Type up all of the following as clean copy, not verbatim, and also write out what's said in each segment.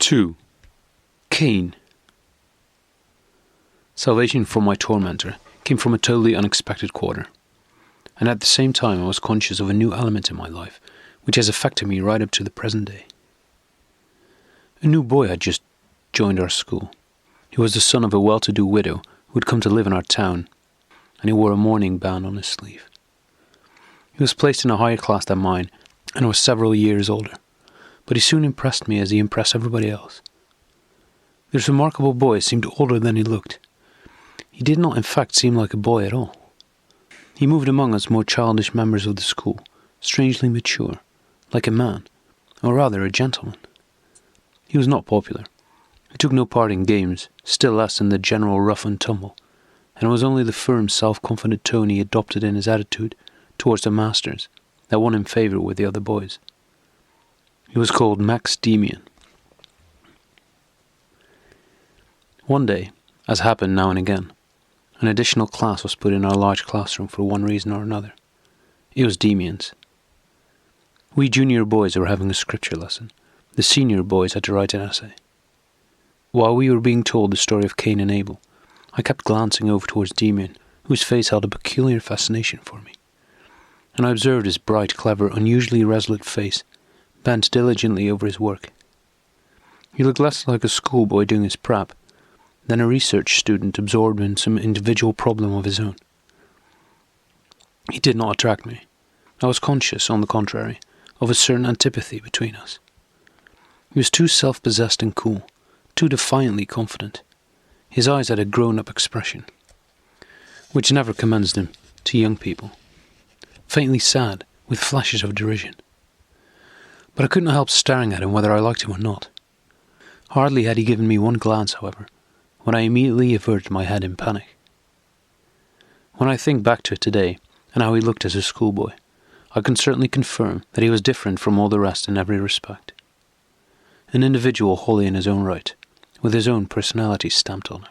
2. Cain. Salvation from my tormentor came from a totally unexpected quarter, and at the same time I was conscious of a new element in my life, which has affected me right up to the present day. A new boy had just joined our school. He was the son of a well-to-do widow who had come to live in our town, and he wore a mourning band on his sleeve. He was placed in a higher class than mine, and was several years older, but he soon impressed me as he impressed everybody else. This remarkable boy seemed older than he looked. He did not in fact seem like a boy at all. He moved among us more childish members of the school, strangely mature, like a man, or rather a gentleman. He was not popular. He took no part in games, still less in the general rough and tumble, and it was only the firm, self-confident tone he adopted in his attitude towards the masters that won him favour with the other boys. He was called Max Demian. One day, as happened now and again, an additional class was put in our large classroom for one reason or another. It was Damien'S. We junior boys were having a scripture lesson. The senior boys had to write an essay. While we were being told the story of Cain and Abel, I kept glancing over towards Demian, whose face held a peculiar fascination for me, and I observed his bright, clever, unusually resolute face, bent diligently over his work. He looked less like a schoolboy doing his prep than a research student absorbed in some individual problem of his own. He did not attract me. I was conscious, on the contrary, of a certain antipathy between us. He was too self-possessed and cool, too defiantly confident. His eyes had a grown-up expression, which never commends him to young people, faintly sad, with flashes of derision. But I couldn't help staring at him whether I liked him or not. Hardly had he given me one glance, however, when I immediately averted my head in panic. When I think back to it today, and how he looked as a schoolboy, I can certainly confirm that he was different from all the rest in every respect. An individual wholly in his own right, with his own personality stamped on him.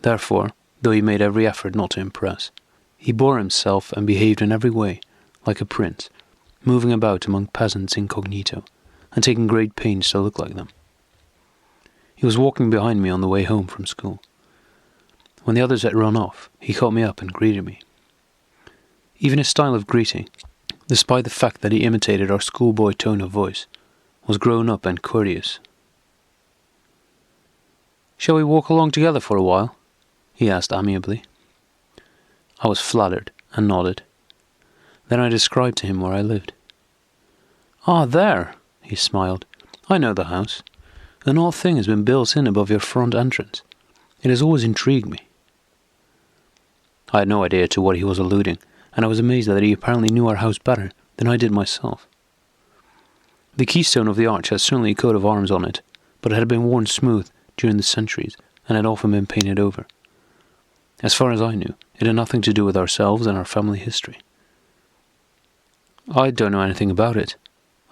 Therefore, though he made every effort not to impress, he bore himself and behaved in every way like a prince, moving about among peasants incognito, and taking great pains to look like them. He was walking behind me on the way home from school. When the others had run off, he caught me up and greeted me. Even his style of greeting, despite the fact that he imitated our schoolboy tone of voice, was grown up and courteous. "Shall we walk along together for a while?" he asked amiably. I was flattered and nodded. Then I described to him where I lived. "Ah, there," he smiled. "I know the house. An odd thing has been built in above your front entrance. It has always intrigued me." I had no idea to what he was alluding, and I was amazed that he apparently knew our house better than I did myself. The keystone of the arch had certainly a coat of arms on it, but it had been worn smooth during the centuries and had often been painted over. As far as I knew, it had nothing to do with ourselves and our family history. "I don't know anything about it,"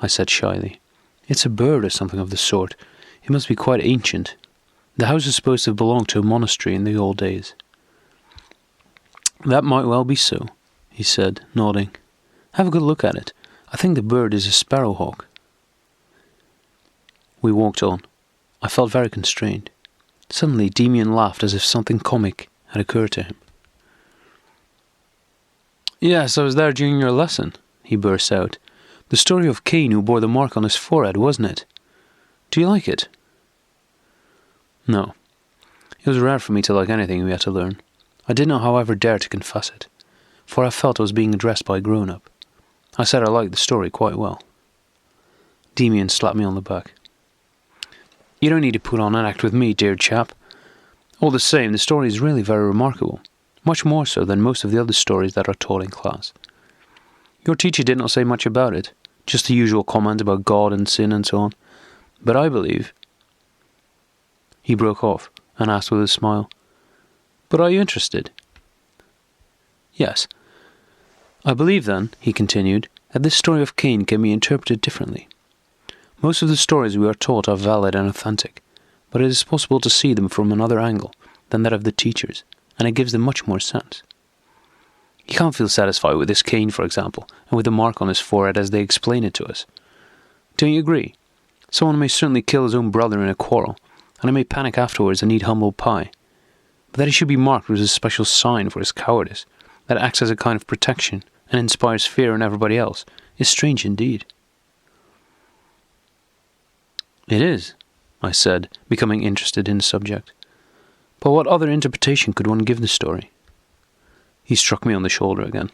I said shyly. "It's a bird or something of the sort. It must be quite ancient. The house is supposed to have belonged to a monastery in the old days." "That might well be so," he said, nodding. "Have a good look at it. I think the bird is a sparrowhawk." We walked on. I felt very constrained. Suddenly Demian laughed as if something comic had occurred to him. "Yes, I was there during your lesson," he burst out. "The story of Cain who bore the mark on his forehead, wasn't it? Do you like it?" No. It was rare for me to like anything we had to learn. I did not, however, dare to confess it, for I felt I was being addressed by a grown-up. I said I liked the story quite well. Demian slapped me on the back. "You don't need to put on an act with me, dear chap. All the same, the story is really very remarkable, much more so than most of the other stories that are taught in class. Your teacher did not say much about it, just the usual comment about God and sin and so on. But I believe—" He broke off and asked with a smile, "But are you interested?" "Yes. I believe then," he continued, "that this story of Cain can be interpreted differently. Most of the stories we are taught are valid and authentic, but it is possible to see them from another angle than that of the teachers, and it gives them much more sense. You can't feel satisfied with this Cain, for example, and with the mark on his forehead as they explain it to us. Don't you agree? Someone may certainly kill his own brother in a quarrel, and he may panic afterwards and eat humble pie. But that he should be marked with a special sign for his cowardice, that acts as a kind of protection and inspires fear in everybody else, is strange indeed. It is, I said, becoming interested in the subject. But what other interpretation could one give the story? He struck me on the shoulder again.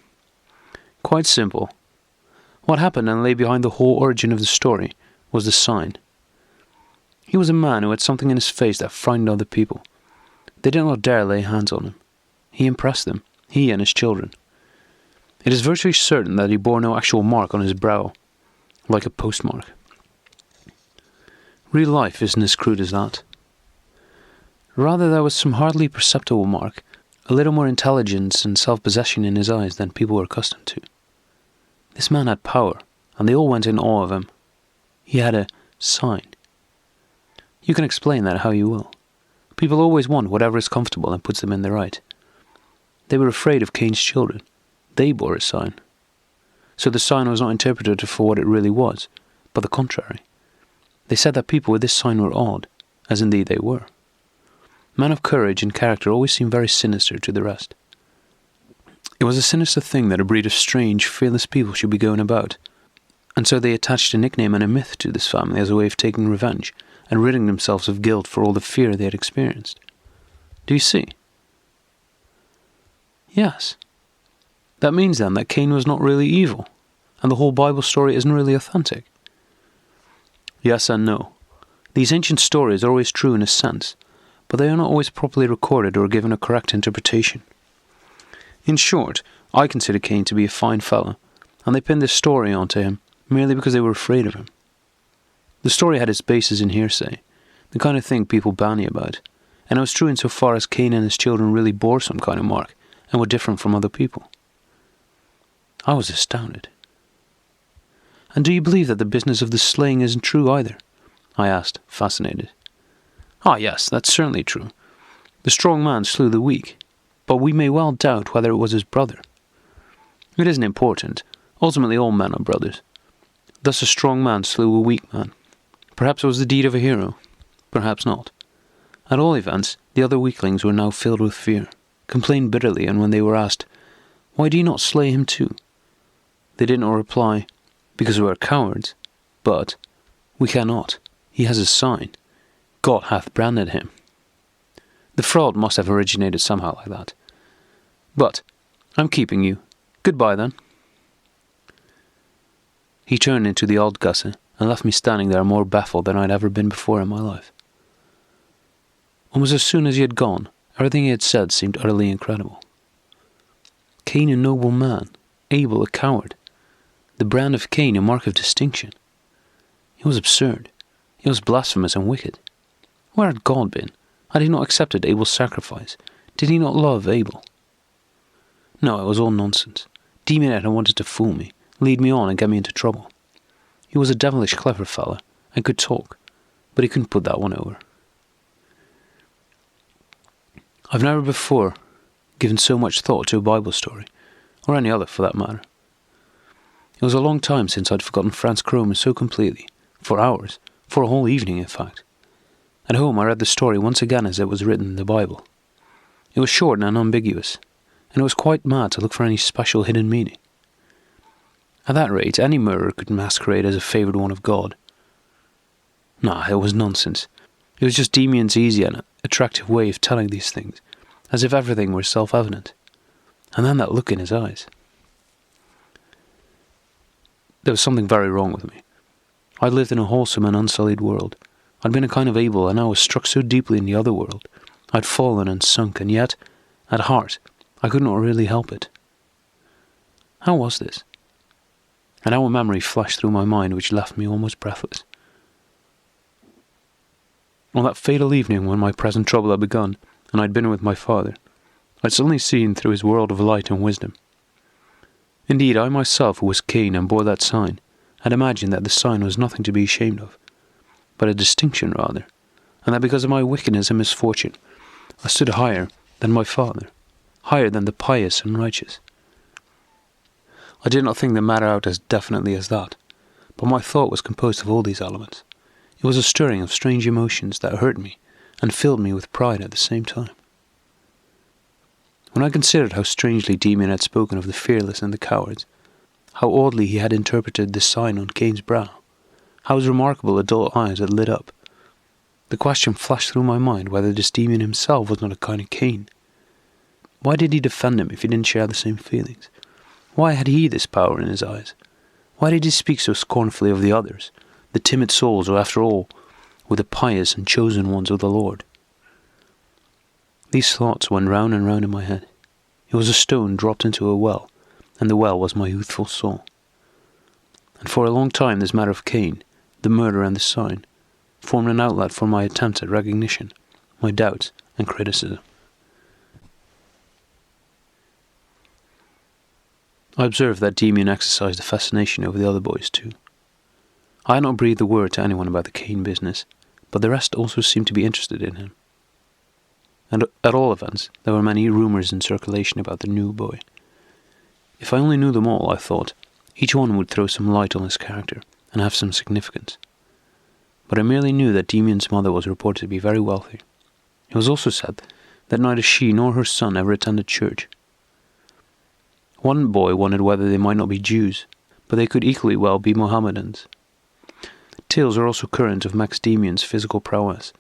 Quite simple. What happened and lay behind the whole origin of the story was the sign. He was a man who had something in his face that frightened other people. They did not dare lay hands on him. He impressed them, he and his children. It is virtually certain that he bore no actual mark on his brow, like a postmark. Real life isn't as crude as that. Rather, there was some hardly perceptible mark, a little more intelligence and self-possession in his eyes than people were accustomed to. This man had power, and they all went in awe of him. He had a sign. You can explain that how you will. People always want whatever is comfortable and puts them in the right. They were afraid of Cain's children. They bore a sign. So the sign was not interpreted for what it really was, but the contrary. They said that people with this sign were odd, as indeed they were. Men of courage and character always seem very sinister to the rest. It was a sinister thing that a breed of strange, fearless people should be going about, and so they attached a nickname and a myth to this family as a way of taking revenge and ridding themselves of guilt for all the fear they had experienced. Do you see? Yes. That means then that Cain was not really evil, and the whole Bible story isn't really authentic. Yes and no. These ancient stories are always true in a sense, but they are not always properly recorded or given a correct interpretation. In short, I consider Cain to be a fine fellow, and they pinned this story onto him merely because they were afraid of him. The story had its basis in hearsay, the kind of thing people bandy about, and it was true insofar as Cain and his children really bore some kind of mark and were different from other people. I was astounded. And do you believe that the business of the slaying isn't true either? I asked, fascinated. Ah, yes, that's certainly true. The strong man slew the weak, but we may well doubt whether it was his brother. It isn't important. Ultimately all men are brothers. Thus a strong man slew a weak man. Perhaps it was the deed of a hero. Perhaps not. At all events, the other weaklings were now filled with fear, complained bitterly, and when they were asked, "Why do you not slay him too?" they did not reply, "Because we are cowards," but, "We cannot. He has a sign. God hath branded him." The fraud must have originated somehow like that. But, I'm keeping you. Goodbye then. He turned into the old Gasse and left me standing there more baffled than I had ever been before in my life. Almost as soon as he had gone, everything he had said seemed utterly incredible. Cain a noble man, Abel a coward, the brand of Cain a mark of distinction. It was absurd. It was blasphemous and wicked. Where had God been? Had he not accepted Abel's sacrifice? Did he not love Abel? No, it was all nonsense. Demian had wanted to fool me, lead me on and get me into trouble. He was a devilish clever fellow, and could talk, but he couldn't put that one over. I've never before given so much thought to a Bible story, or any other for that matter. It was a long time since I'd forgotten Franz Cromer so completely, for hours, for a whole evening in fact. At home I read the story once again as it was written in the Bible. It was short and unambiguous, and it was quite mad to look for any special hidden meaning. At that rate, any murderer could masquerade as a favoured one of God. Nah, it was nonsense. It was just Damien'S easy and attractive way of telling these things, as if everything were self-evident. And then that look in his eyes. There was something very wrong with me. I'd lived in a wholesome and unsullied world. I'd been a kind of Abel, and I was struck so deeply in the other world. I'd fallen and sunk, and yet, at heart, I could not really help it. How was this? And now a memory flashed through my mind which left me almost breathless. On that fatal evening when my present trouble had begun, and I'd been with my father, I'd suddenly seen through his world of light and wisdom. Indeed, I myself, who was Cain and bore that sign, had imagined that the sign was nothing to be ashamed of, but a distinction rather, and that because of my wickedness and misfortune, I stood higher than my father, higher than the pious and righteous. I did not think the matter out as definitely as that, but my thought was composed of all these elements. It was a stirring of strange emotions that hurt me and filled me with pride at the same time. When I considered how strangely Demian had spoken of the fearless and the cowards, how oddly he had interpreted the sign on Cain's brow, how his remarkable adult eyes had lit up, the question flashed through my mind whether this Demian himself was not a kind of Cain. Why did he defend him if he didn't share the same feelings? Why had he this power in his eyes? Why did he speak so scornfully of the others, the timid souls who, after all, were the pious and chosen ones of the Lord? These thoughts went round and round in my head. It was a stone dropped into a well, and the well was my youthful soul. And for a long time this matter of Cain, the murder and the sign, formed an outlet for my attempts at recognition, my doubts and criticism. I observed that Demian exercised a fascination over the other boys too. I had not breathed a word to anyone about the Cain business, but the rest also seemed to be interested in him. And at all events, there were many rumours in circulation about the new boy. If I only knew them all, I thought, each one would throw some light on his character and have some significance. But I merely knew that Demian's mother was reported to be very wealthy. It was also said that neither she nor her son ever attended church. One boy wondered whether they might not be Jews, but they could equally well be Mohammedans. Tales are also current of Max Damien'S physical prowess.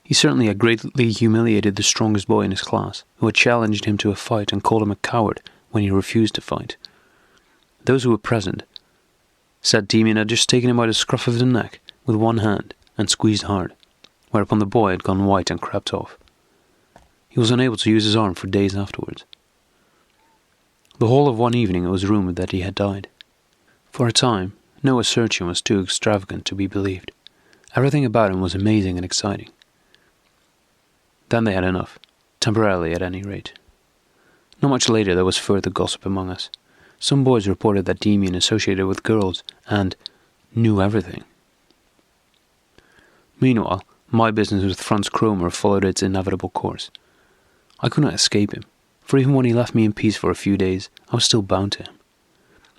He certainly had greatly humiliated the strongest boy in his class, who had challenged him to a fight and called him a coward when he refused to fight. Those who were present said Demian had just taken him by the scruff of the neck with one hand and squeezed hard, whereupon the boy had gone white and crept off. He was unable to use his arm for days afterwards. The whole of one evening it was rumoured that he had died. For a time, no assertion was too extravagant to be believed. Everything about him was amazing and exciting. Then they had enough, temporarily at any rate. Not much later there was further gossip among us. Some boys reported that Demian associated with girls and knew everything. Meanwhile, my business with Franz Kromer followed its inevitable course. I could not escape him, for even when he left me in peace for a few days, I was still bound to him.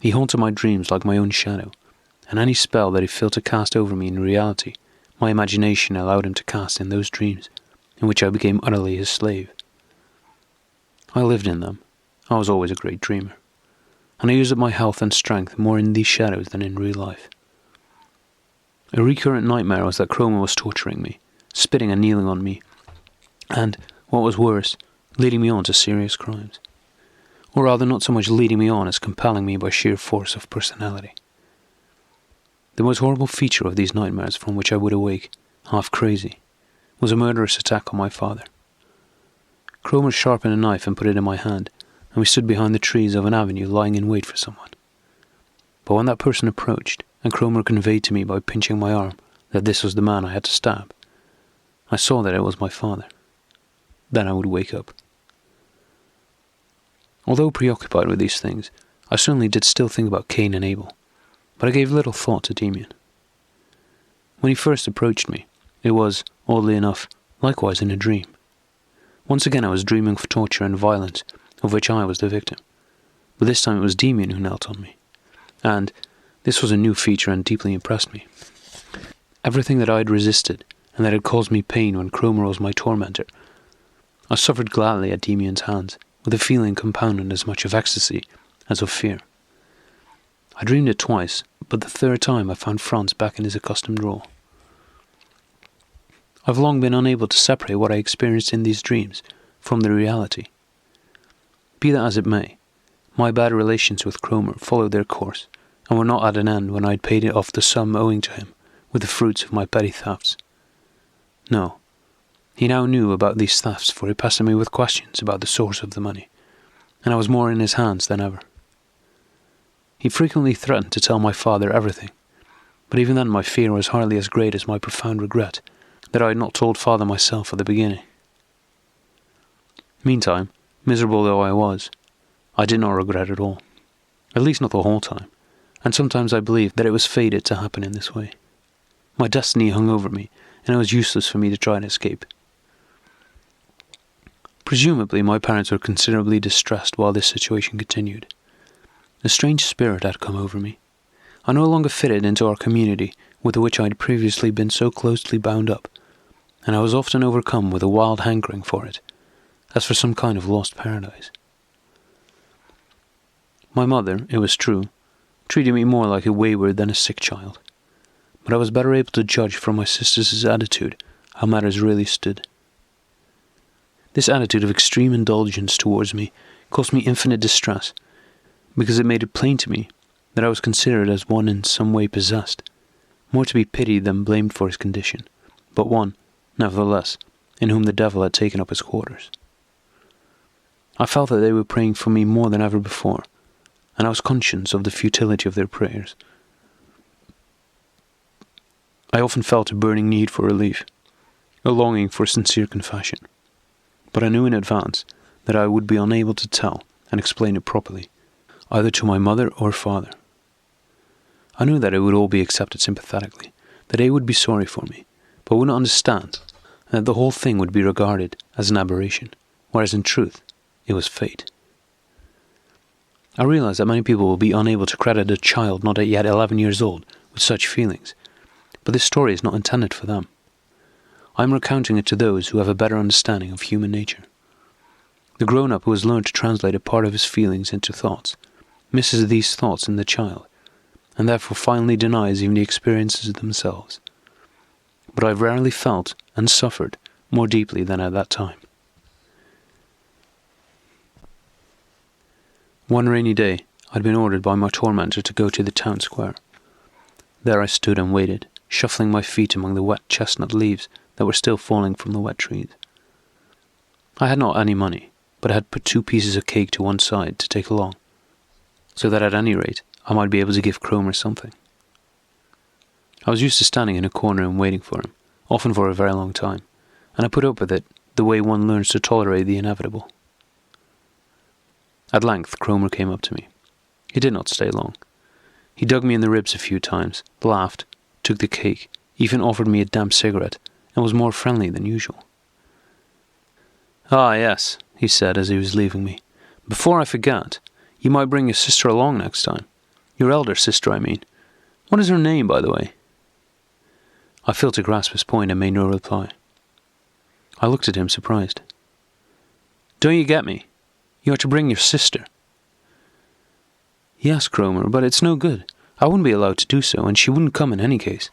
He haunted my dreams like my own shadow, and any spell that he failed to cast over me in reality, my imagination allowed him to cast in those dreams, in which I became utterly his slave. I lived in them. I was always a great dreamer, and I used up my health and strength more in these shadows than in real life. A recurrent nightmare was that Kromer was torturing me, spitting and kneeling on me, and, what was worse, leading me on to serious crimes. Or rather, not so much leading me on as compelling me by sheer force of personality. The most horrible feature of these nightmares from which I would awake, half crazy, was a murderous attack on my father. Kromer sharpened a knife and put it in my hand, and we stood behind the trees of an avenue lying in wait for someone. But when that person approached, and Kromer conveyed to me by pinching my arm that this was the man I had to stab, I saw that it was my father. Then I would wake up. Although preoccupied with these things, I certainly did still think about Cain and Abel, but I gave little thought to Demian. When he first approached me, it was, oddly enough, likewise in a dream. Once again I was dreaming of torture and violence, of which I was the victim, but this time it was Demian who knelt on me, and this was a new feature and deeply impressed me. Everything that I had resisted, and that had caused me pain when Kromer was my tormentor, I suffered gladly at Demian's hands, with a feeling compounded as much of ecstasy as of fear. I dreamed it twice, but the third time I found Franz back in his accustomed role. I've long been unable to separate what I experienced in these dreams from the reality. Be that as it may, my bad relations with Kromer followed their course, and were not at an end when I had paid off the sum owing to him with the fruits of my petty thefts. No, he now knew about these thefts, for he pestered me with questions about the source of the money, and I was more in his hands than ever. He frequently threatened to tell my father everything, but even then my fear was hardly as great as my profound regret that I had not told father myself at the beginning. Meantime, miserable though I was, I did not regret at all, at least not the whole time, and sometimes I believed that it was fated to happen in this way. My destiny hung over me, and it was useless for me to try and escape. Presumably my parents were considerably distressed while this situation continued. A strange spirit had come over me. I no longer fitted into our community with which I had previously been so closely bound up, and I was often overcome with a wild hankering for it, as for some kind of lost paradise. My mother, it was true, treated me more like a wayward than a sick child, but I was better able to judge from my sister's attitude how matters really stood. This attitude of extreme indulgence towards me caused me infinite distress, because it made it plain to me that I was considered as one in some way possessed, more to be pitied than blamed for his condition, but one, nevertheless, in whom the devil had taken up his quarters. I felt that they were praying for me more than ever before, and I was conscious of the futility of their prayers. I often felt a burning need for relief, a longing for sincere confession, but I knew in advance that I would be unable to tell and explain it properly, either to my mother or father. I knew that it would all be accepted sympathetically, that they would be sorry for me, but would not understand, and that the whole thing would be regarded as an aberration, whereas in truth, it was fate. I realize that many people will be unable to credit a child not yet 11 years old with such feelings, but this story is not intended for them. I am recounting it to those who have a better understanding of human nature. The grown-up who has learned to translate a part of his feelings into thoughts misses these thoughts in the child, and therefore finally denies even the experiences themselves. But I've rarely felt and suffered more deeply than at that time. One rainy day, I'd been ordered by my tormentor to go to the town square. There I stood and waited, shuffling my feet among the wet chestnut leaves that were still falling from the wet trees. I had not any money, but I had put 2 pieces of cake to one side to take along, so that at any rate I might be able to give Cromer something. I was used to standing in a corner and waiting for him, often for a very long time, and I put up with it the way one learns to tolerate the inevitable. At length Cromer came up to me. He did not stay long. He dug me in the ribs a few times, laughed, took the cake, even offered me a damp cigarette, and was more friendly than usual. "Ah, yes," he said as he was leaving me. "Before I forget, you might bring your sister along next time. Your elder sister, I mean. What is her name, by the way?" I failed to grasp his point and made no reply. I looked at him, surprised. "Don't you get me? You are to bring your sister." "Yes, Cromer, but it's no good. I wouldn't be allowed to do so, and she wouldn't come in any case."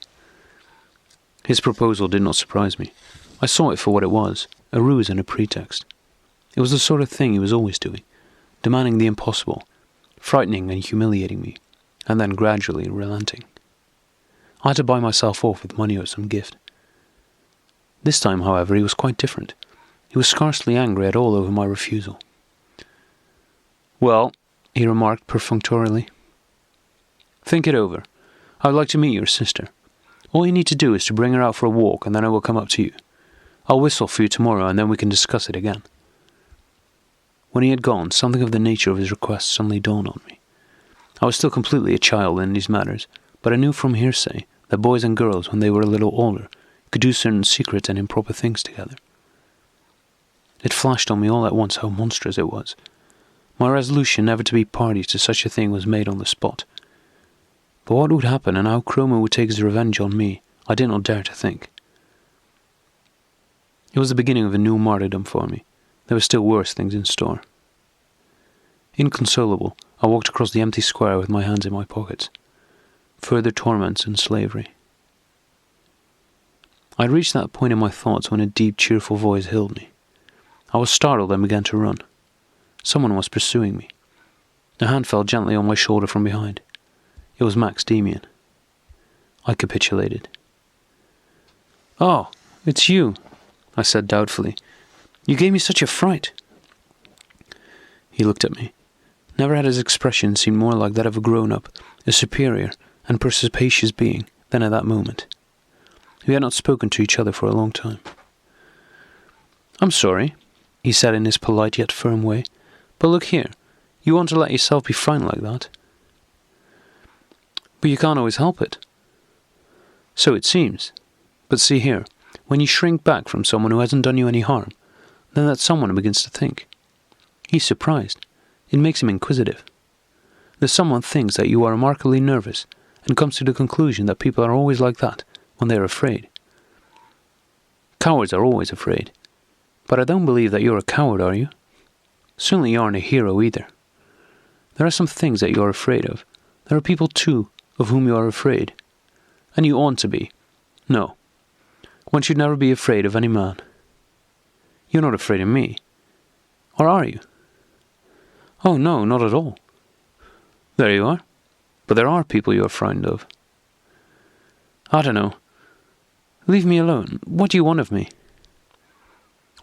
His proposal did not surprise me. I saw it for what it was, a ruse and a pretext. It was the sort of thing he was always doing, demanding the impossible, frightening and humiliating me, and then gradually relenting. I had to buy myself off with money or some gift. This time, however, he was quite different. He was scarcely angry at all over my refusal. "Well," he remarked perfunctorily, "think it over. I would like to meet your sister. All you need to do is to bring her out for a walk, and then I will come up to you. I'll whistle for you tomorrow, and then we can discuss it again." When he had gone, something of the nature of his request suddenly dawned on me. I was still completely a child in these matters, but I knew from hearsay that boys and girls, when they were a little older, could do certain secret and improper things together. It flashed on me all at once how monstrous it was. My resolution never to be party to such a thing was made on the spot. But what would happen and how Cromer would take his revenge on me, I did not dare to think. It was the beginning of a new martyrdom for me. There were still worse things in store. Inconsolable, I walked across the empty square with my hands in my pockets. Further torments and slavery. I had reached that point in my thoughts when a deep, cheerful voice hailed me. I was startled and began to run. Someone was pursuing me. A hand fell gently on my shoulder from behind. It was Max Demian. I capitulated. "Oh, it's you," I said doubtfully. "You gave me such a fright." He looked at me. Never had his expression seemed more like that of a grown-up, a superior and perspicacious being than at that moment. We had not spoken to each other for a long time. "I'm sorry," he said in his polite yet firm way, "but look here, you want to let yourself be frightened like that. But you can't always help it." "So it seems. But see here, when you shrink back from someone who hasn't done you any harm, then that someone begins to think. He's surprised. It makes him inquisitive. The someone thinks that you are remarkably nervous, and comes to the conclusion that people are always like that when they are afraid. Cowards are always afraid. But I don't believe that you're a coward, are you? Certainly you aren't a hero either. There are some things that you are afraid of. There are people, too, of whom you are afraid. And you oughtn't to be. No. One should never be afraid of any man. You're not afraid of me. Or are you? Oh, no, not at all. There you are. But there are people you are frightened of. I don't know. Leave me alone. What do you want of me?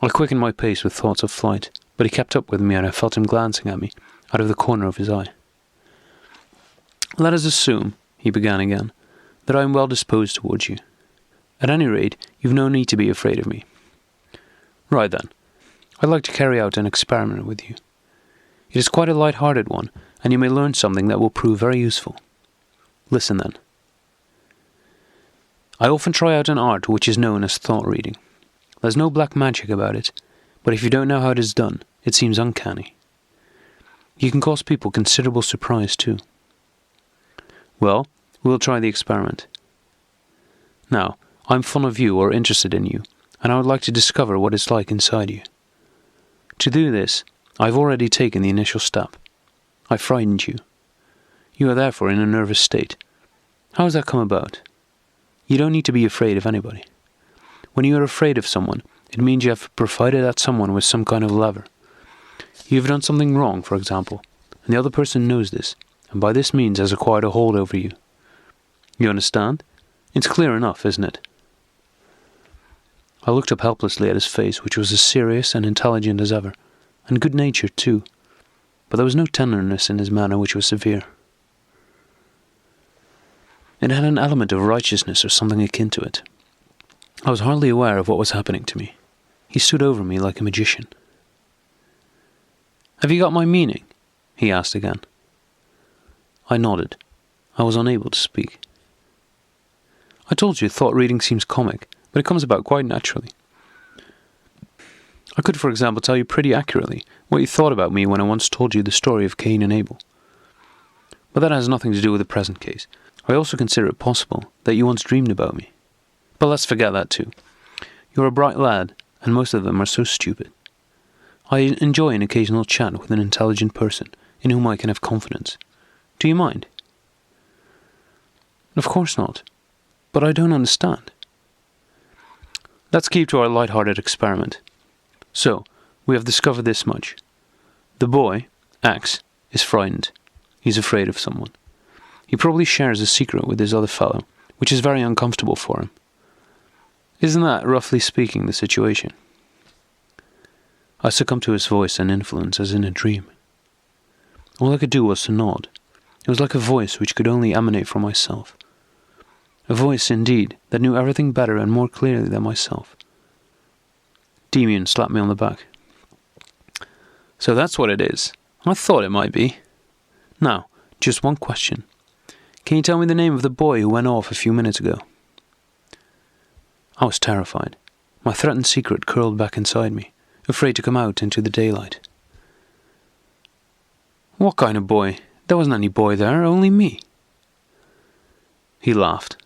I quickened my pace with thoughts of flight, but he kept up with me and I felt him glancing at me out of the corner of his eye. Let us assume, he began again, that I am well disposed towards you. At any rate, you've no need to be afraid of me. Right then. I'd like to carry out an experiment with you. It is quite a light-hearted one, and you may learn something that will prove very useful. Listen then. I often try out an art which is known as thought-reading. There's no black magic about it, but if you don't know how it is done, it seems uncanny. You can cause people considerable surprise too. Well, we'll try the experiment. Now, I'm fond of you or interested in you, and I would like to discover what it's like inside you. To do this, I've already taken the initial step. I frightened you. You are therefore in a nervous state. How has that come about? You don't need to be afraid of anybody. When you are afraid of someone, it means you have provided that someone with some kind of lever. You have done something wrong, for example, and the other person knows this, and by this means has acquired a hold over you. You understand? It's clear enough, isn't it? I looked up helplessly at his face, which was as serious and intelligent as ever, and good-natured too, but there was no tenderness in his manner which was severe. It had an element of righteousness or something akin to it. I was hardly aware of what was happening to me. He stood over me like a magician. Have you got my meaning? He asked again. I nodded. I was unable to speak. I told you thought reading seems comic, but it comes about quite naturally. I could, for example, tell you pretty accurately what you thought about me when I once told you the story of Cain and Abel. But that has nothing to do with the present case. I also consider it possible that you once dreamed about me. But let's forget that too. You're a bright lad, and most of them are so stupid. I enjoy an occasional chat with an intelligent person in whom I can have confidence. Do you mind? Of course not. But I don't understand. Let's keep to our light-hearted experiment. So, we have discovered this much. The boy, X, is frightened. He's afraid of someone. He probably shares a secret with this other fellow, which is very uncomfortable for him. Isn't that, roughly speaking, the situation? I succumbed to his voice and influence as in a dream. All I could do was to nod. It was like a voice which could only emanate from myself. A voice, indeed, that knew everything better and more clearly than myself. Demian slapped me on the back. So that's what it is. I thought it might be. Now, just one question. Can you tell me the name of the boy who went off a few minutes ago? I was terrified. My threatened secret curled back inside me, afraid to come out into the daylight. What kind of boy? There wasn't any boy there, only me. He laughed.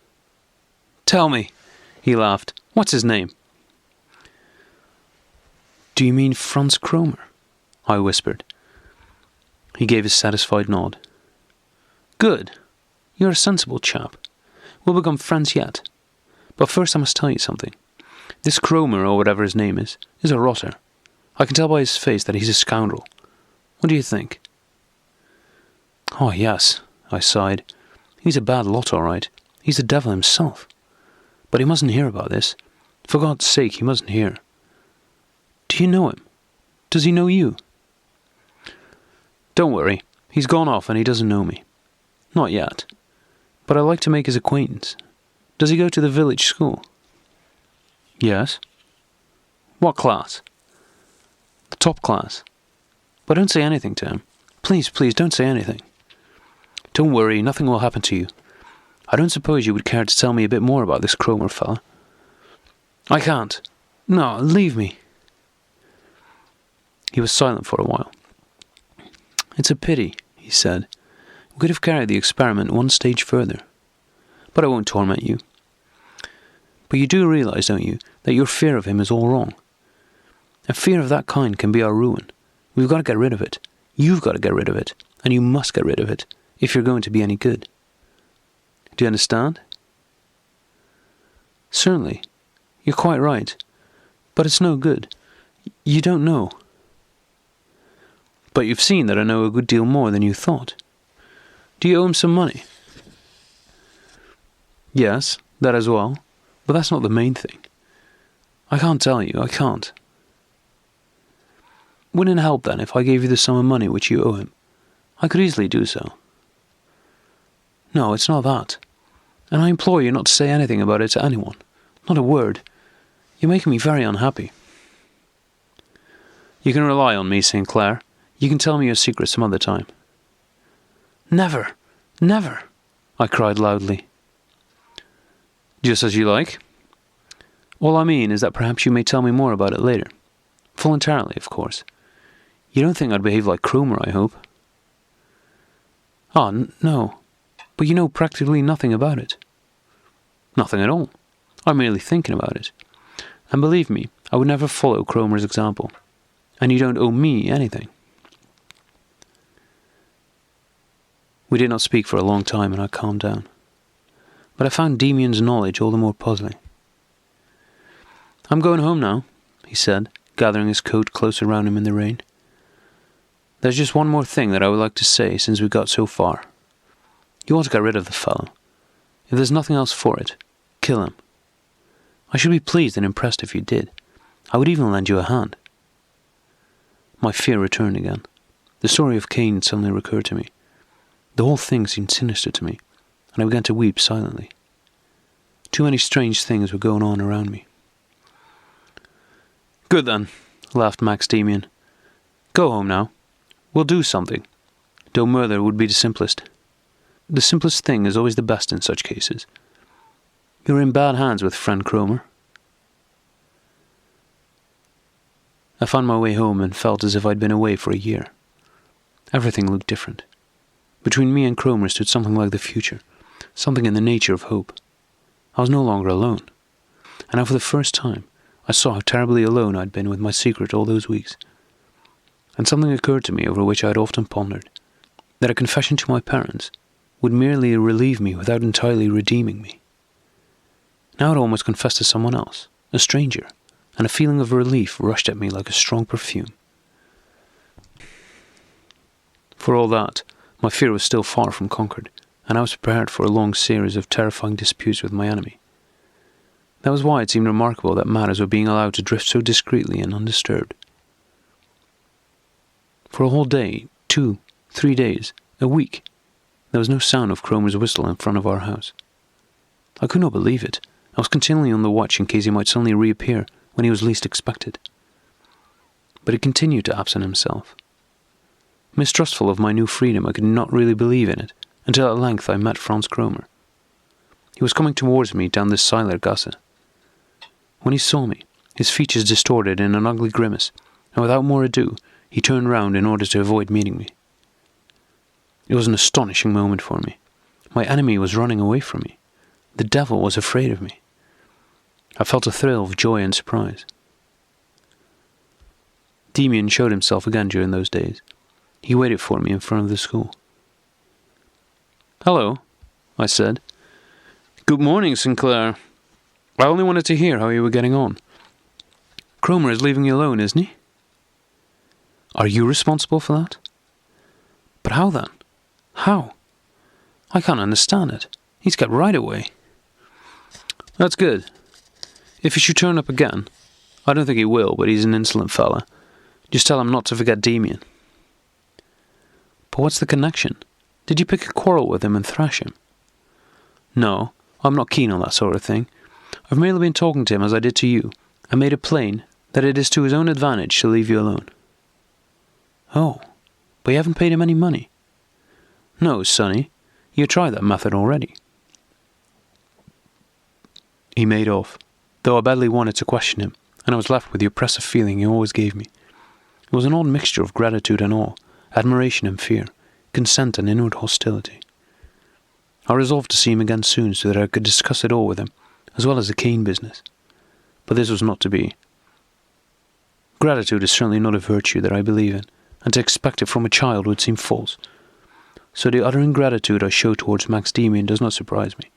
Tell me, he laughed. What's his name? Do you mean Franz Cromer? I whispered. He gave a satisfied nod. Good. You're a sensible chap. We'll become friends yet. But first I must tell you something. This Cromer, or whatever his name is a rotter. I can tell by his face that he's a scoundrel. What do you think? Oh, yes, I sighed. He's a bad lot, all right. He's the devil himself. But he mustn't hear about this. For God's sake, he mustn't hear. Do you know him? Does he know you? Don't worry. He's gone off and he doesn't know me. Not yet. But I'd like to make his acquaintance. Does he go to the village school? Yes. What class? The top class. But don't say anything to him. Please, please, don't say anything. Don't worry, nothing will happen to you. I don't suppose you would care to tell me a bit more about this Cromer fella. I can't. No, leave me. He was silent for a while. It's a pity, he said. We could have carried the experiment one stage further. but I won't torment you. But you do realize, don't you, that your fear of him is all wrong? A fear of that kind can be our ruin. We've got to get rid of it. You've got to get rid of it, and you must get rid of it, if you're going to be any good. Do you understand? Certainly. You're quite right. But it's no good. You don't know. But you've seen that I know a good deal more than you thought. Do you owe him some money? Yes, that as well. But that's not the main thing. I can't tell you, I can't. Wouldn't it help then if I gave you the sum of money which you owe him? I could easily do so. No, it's not that. And I implore you not to say anything about it to anyone. Not a word. You're making me very unhappy. You can rely on me, St. Clair. You can tell me your secret some other time. Never, never, I cried loudly. Just as you like. All I mean is that perhaps you may tell me more about it later. Voluntarily, of course. You don't think I'd behave like Cromer, I hope? Ah, no. But you know practically nothing about it. Nothing at all. I'm merely thinking about it. And believe me, I would never follow Cromer's example. And you don't owe me anything. We did not speak for a long time, and I calmed down. But I found Damien's knowledge all the more puzzling. I'm going home now, he said, gathering his coat closer round him in the rain. There's just one more thing that I would like to say since we got so far. You want to get rid of the fellow. If there's nothing else for it, kill him. I should be pleased and impressed if you did. I would even lend you a hand. My fear returned again. The story of Cain suddenly recurred to me. The whole thing seemed sinister to me, and I began to weep silently. Too many strange things were going on around me. Good then, laughed Max Demian. Go home now. We'll do something, though murder would be the simplest. The simplest thing is always the best in such cases. You're in bad hands with friend Cromer. I found my way home and felt as if I'd been away for a year. Everything looked different. Between me and Cromer stood something like the future, something in the nature of hope. I was no longer alone. And now for the first time, I saw how terribly alone I'd been with my secret all those weeks. And something occurred to me over which I had often pondered, that a confession to my parents would merely relieve me without entirely redeeming me. Now I'd almost confessed to someone else, a stranger, and a feeling of relief rushed at me like a strong perfume. For all that, my fear was still far from conquered, and I was prepared for a long series of terrifying disputes with my enemy. That was why it seemed remarkable that matters were being allowed to drift so discreetly and undisturbed. For a whole day, 2, 3 days, a week, there was no sound of Cromer's whistle in front of our house. I could not believe it. I was continually on the watch in case he might suddenly reappear when he was least expected. But he continued to absent himself. Mistrustful of my new freedom, I could not really believe in it, until at length I met Franz Cromer. He was coming towards me down the Seilergasse. When he saw me, his features distorted in an ugly grimace, and without more ado, he turned round in order to avoid meeting me. It was an astonishing moment for me. My enemy was running away from me. The devil was afraid of me. I felt a thrill of joy and surprise. Demian showed himself again during those days. He waited for me in front of the school. Hello, I said. Good morning, Sinclair. I only wanted to hear how you were getting on. Cromer is leaving you alone, isn't he? Are you responsible for that? But how then? How? I can't understand it. He's kept right away. That's good. If he should turn up again, I don't think he will, but he's an insolent fella. Just tell him not to forget Demian. But what's the connection? Did you pick a quarrel with him and thrash him? No, I'm not keen on that sort of thing. I've merely been talking to him as I did to you, and made it plain that it is to his own advantage to leave you alone. Oh, but you haven't paid him any money. No, Sonny, you tried that method already. He made off, though I badly wanted to question him, and I was left with the oppressive feeling he always gave me. It was an odd mixture of gratitude and awe, admiration and fear, consent and inward hostility. I resolved to see him again soon so that I could discuss it all with him, as well as the cane business. But this was not to be. Gratitude is certainly not a virtue that I believe in, and to expect it from a child would seem false. So the utter ingratitude I show towards Max Demian does not surprise me.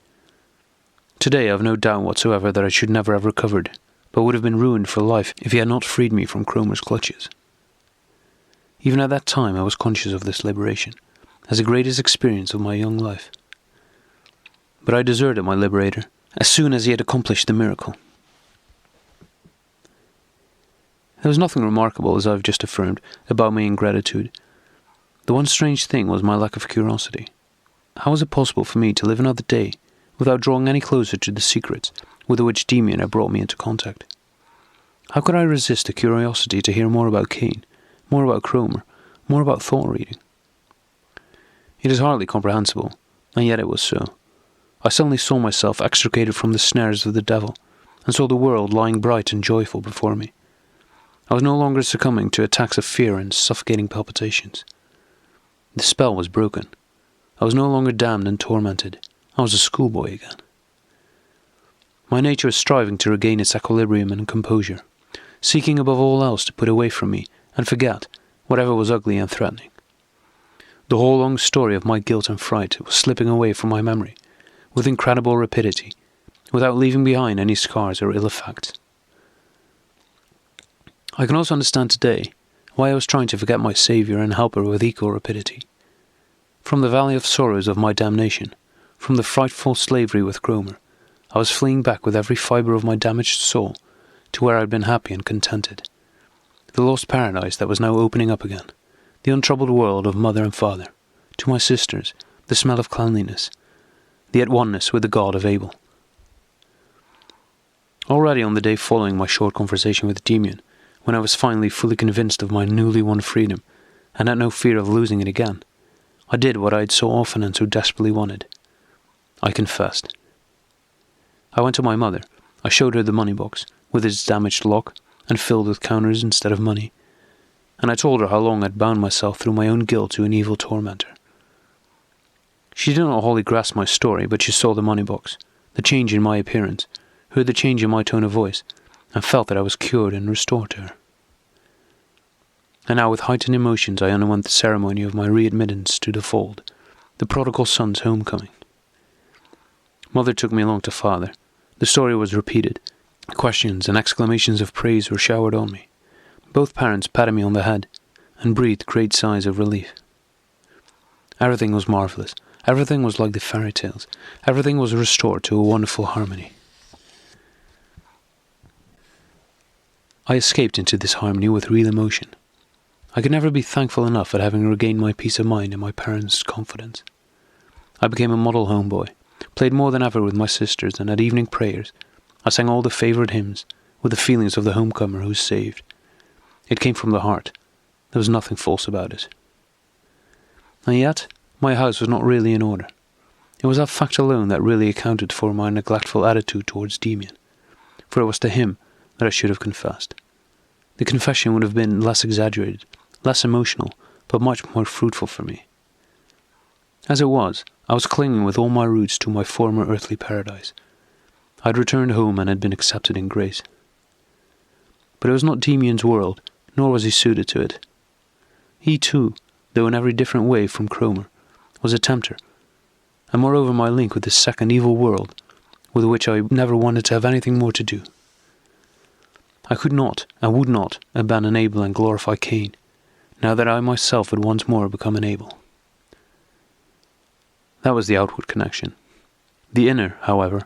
Today I have no doubt whatsoever that I should never have recovered, but would have been ruined for life if he had not freed me from Cromer's clutches. Even at that time I was conscious of this liberation, as the greatest experience of my young life. But I deserted my liberator as soon as he had accomplished the miracle. There was nothing remarkable, as I have just affirmed, about my ingratitude. The one strange thing was my lack of curiosity. How was it possible for me to live another day without drawing any closer to the secrets with which Demian had brought me into contact? How could I resist a curiosity to hear more about Cain, more about Cromer, more about thought reading? It is hardly comprehensible, and yet it was so. I suddenly saw myself extricated from the snares of the devil, and saw the world lying bright and joyful before me. I was no longer succumbing to attacks of fear and suffocating palpitations. The spell was broken. I was no longer damned and tormented. I was a schoolboy again. My nature was striving to regain its equilibrium and composure, seeking above all else to put away from me and forget whatever was ugly and threatening. The whole long story of my guilt and fright was slipping away from my memory with incredible rapidity, without leaving behind any scars or ill effects. I can also understand today why I was trying to forget my Saviour and Helper with equal rapidity. From the valley of sorrows of my damnation, from the frightful slavery with Cromer, I was fleeing back with every fibre of my damaged soul to where I had been happy and contented. The lost paradise that was now opening up again, the untroubled world of mother and father, to my sisters, the smell of cleanliness, the at oneness with the God of Abel. Already on the day following my short conversation with Demian, when I was finally fully convinced of my newly won freedom, and had no fear of losing it again, I did what I had so often and so desperately wanted. I confessed. I went to my mother. I showed her the money box, with its damaged lock, and filled with counters instead of money, and I told her how long I had bound myself through my own guilt to an evil tormentor. She did not wholly grasp my story, but she saw the money box, the change in my appearance, heard the change in my tone of voice, and felt that I was cured and restored to her. And now with heightened emotions I underwent the ceremony of my readmittance to the fold, the prodigal son's homecoming. Mother took me along to father. The story was repeated. Questions and exclamations of praise were showered on me. Both parents patted me on the head, and breathed great sighs of relief. Everything was marvellous. Everything was like the fairy tales. Everything was restored to a wonderful harmony. I escaped into this harmony with real emotion. I could never be thankful enough at having regained my peace of mind and my parents' confidence. I became a model homeboy, played more than ever with my sisters, and at evening prayers I sang all the favourite hymns with the feelings of the homecomer who is saved. It came from the heart. There was nothing false about it. And yet, my house was not really in order. It was that fact alone that really accounted for my neglectful attitude towards Demian, for it was to him that I should have confessed. The confession would have been less exaggerated, less emotional, but much more fruitful for me. As it was, I was clinging with all my roots to my former earthly paradise. I had returned home and had been accepted in grace. But it was not Demian's world, nor was he suited to it. He too, though in every different way from Cromer, was a tempter, and moreover my link with this second evil world, with which I never wanted to have anything more to do. I could not, and would not, abandon Abel and glorify Cain, now that I myself had once more become an Abel. That was the outward connection. The inner, however,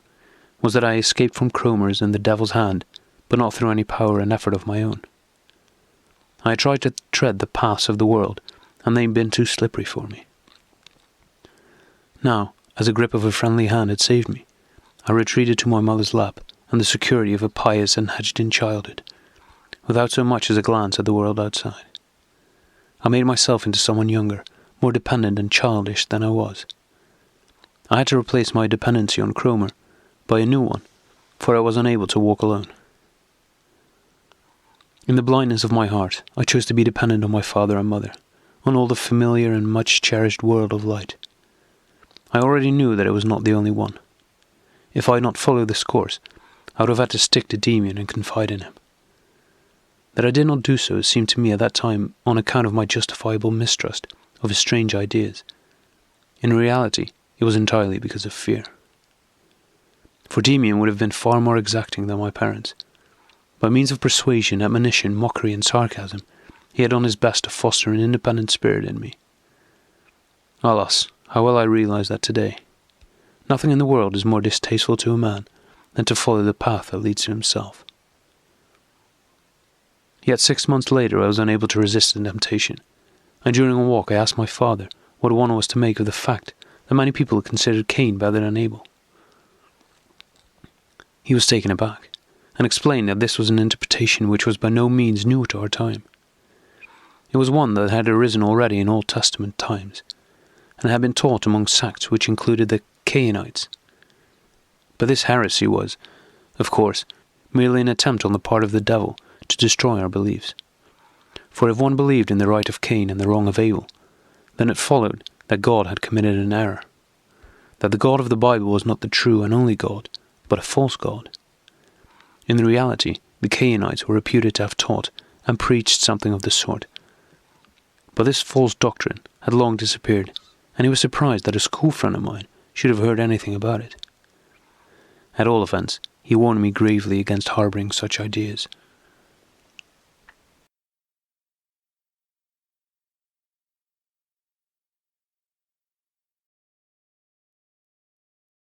was that I escaped from Cromer's and the devil's hand, but not through any power and effort of my own. I had tried to tread the paths of the world, and they had been too slippery for me. Now, as a grip of a friendly hand had saved me, I retreated to my mother's lap and the security of a pious and hedged-in childhood, without so much as a glance at the world outside. I made myself into someone younger, more dependent and childish than I was. I had to replace my dependency on Cromer by a new one, for I was unable to walk alone. In the blindness of my heart, I chose to be dependent on my father and mother, on all the familiar and much-cherished world of light. I already knew that it was not the only one. If I had not followed this course, I would have had to stick to Demian and confide in him. That I did not do so seemed to me at that time on account of my justifiable mistrust of his strange ideas. In reality, it was entirely because of fear. For Demian would have been far more exacting than my parents. By means of persuasion, admonition, mockery, and sarcasm, he had done his best to foster an independent spirit in me. Alas, how well I realize that today. Nothing in the world is more distasteful to a man than to follow the path that leads to himself. Yet 6 months later I was unable to resist the temptation, and during a walk I asked my father what one was to make of the fact that many people considered Cain better than Abel. He was taken aback, and explained that this was an interpretation which was by no means new to our time. It was one that had arisen already in Old Testament times, and had been taught among sects which included the Cainites. But this heresy was, of course, merely an attempt on the part of the devil to destroy our beliefs. For if one believed in the right of Cain and the wrong of Abel, then it followed that God had committed an error, that the God of the Bible was not the true and only God, but a false God. In reality, the Cainites were reputed to have taught and preached something of the sort. But this false doctrine had long disappeared, and he was surprised that a school friend of mine should have heard anything about it. At all events, he warned me gravely against harbouring such ideas,